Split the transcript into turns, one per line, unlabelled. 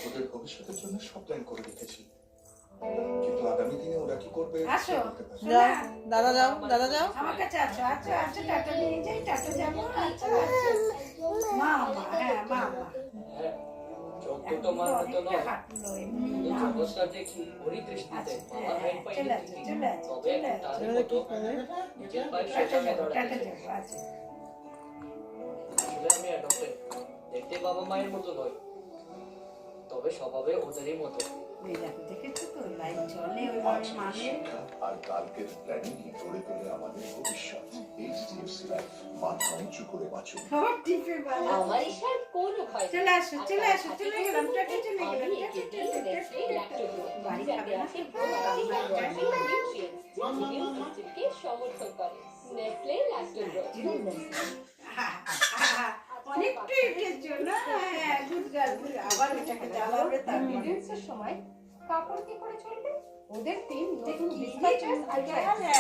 ওদের ভবিষ্যতের জন্য সব প্ল্যান করে রেখেছি, কিন্তু আগামী দিনে ওরা কি করবে
আসো
বলতে পারি না।
যাও দাদা যাও দাদা যাও
আমার কাছে আছো আছো আছো টাটা নিয়ে যাই টাটা যাবো আচ্ছা আচ্ছা মা মা হ্যাঁ মা মা
দুটো মানুষ তো নয়
হাঁটলো এমনি
এই
না
জগৎটা দেখি হরি কৃষ্ণতে বাবা হাইট পাই
চলে আসো চলে আসো
তবে
চলে
একটা
আসো
তাদের মতো নিজের পায়ে
টাটা
সোজা হয়ে
যাবো টাটা
দাঁড়াতে চাই।
যাবো আচ্ছা
আসলে আমি অ্যাডপ্টেড, দেখতে বাবা মায়ের মতো নয়, তবে স্বভাবে ওদেরই মতো।
এই দেখো দেখেছো তো লাইট চলে ওই
আজকের
মানে
শিক্ষা আর কালকের প্ল্যানিংই গড়ে তোলে আমাদের ভবিষ্যৎ। এইচডিএফসি লাইফ, মাথা উঁচু করে বাঁচুন।
সব টিপে বাজা
আমার ঈশার কোনো ভয় নেই।
চলে আসো চলে আসো চলে গেলাম টাটা চলে গেলাম
আমি
টাটা
একে
টাটা
Nestle Lactogro,
বাড়ি
যাতে
খাবে না?
আছে probiotic and nutrients, যা immune systemকে সমর্থন করে। Nestle Lactogro।
অনেকটা এটার জন্য হ্যাঁ গুড গার্ল আবার ওটাকে জ্বালাবে তার
Periods এর সময় কাপড় কি করে চলবে? ওদের টিম নতুন
কি
dispatches idea
জানে?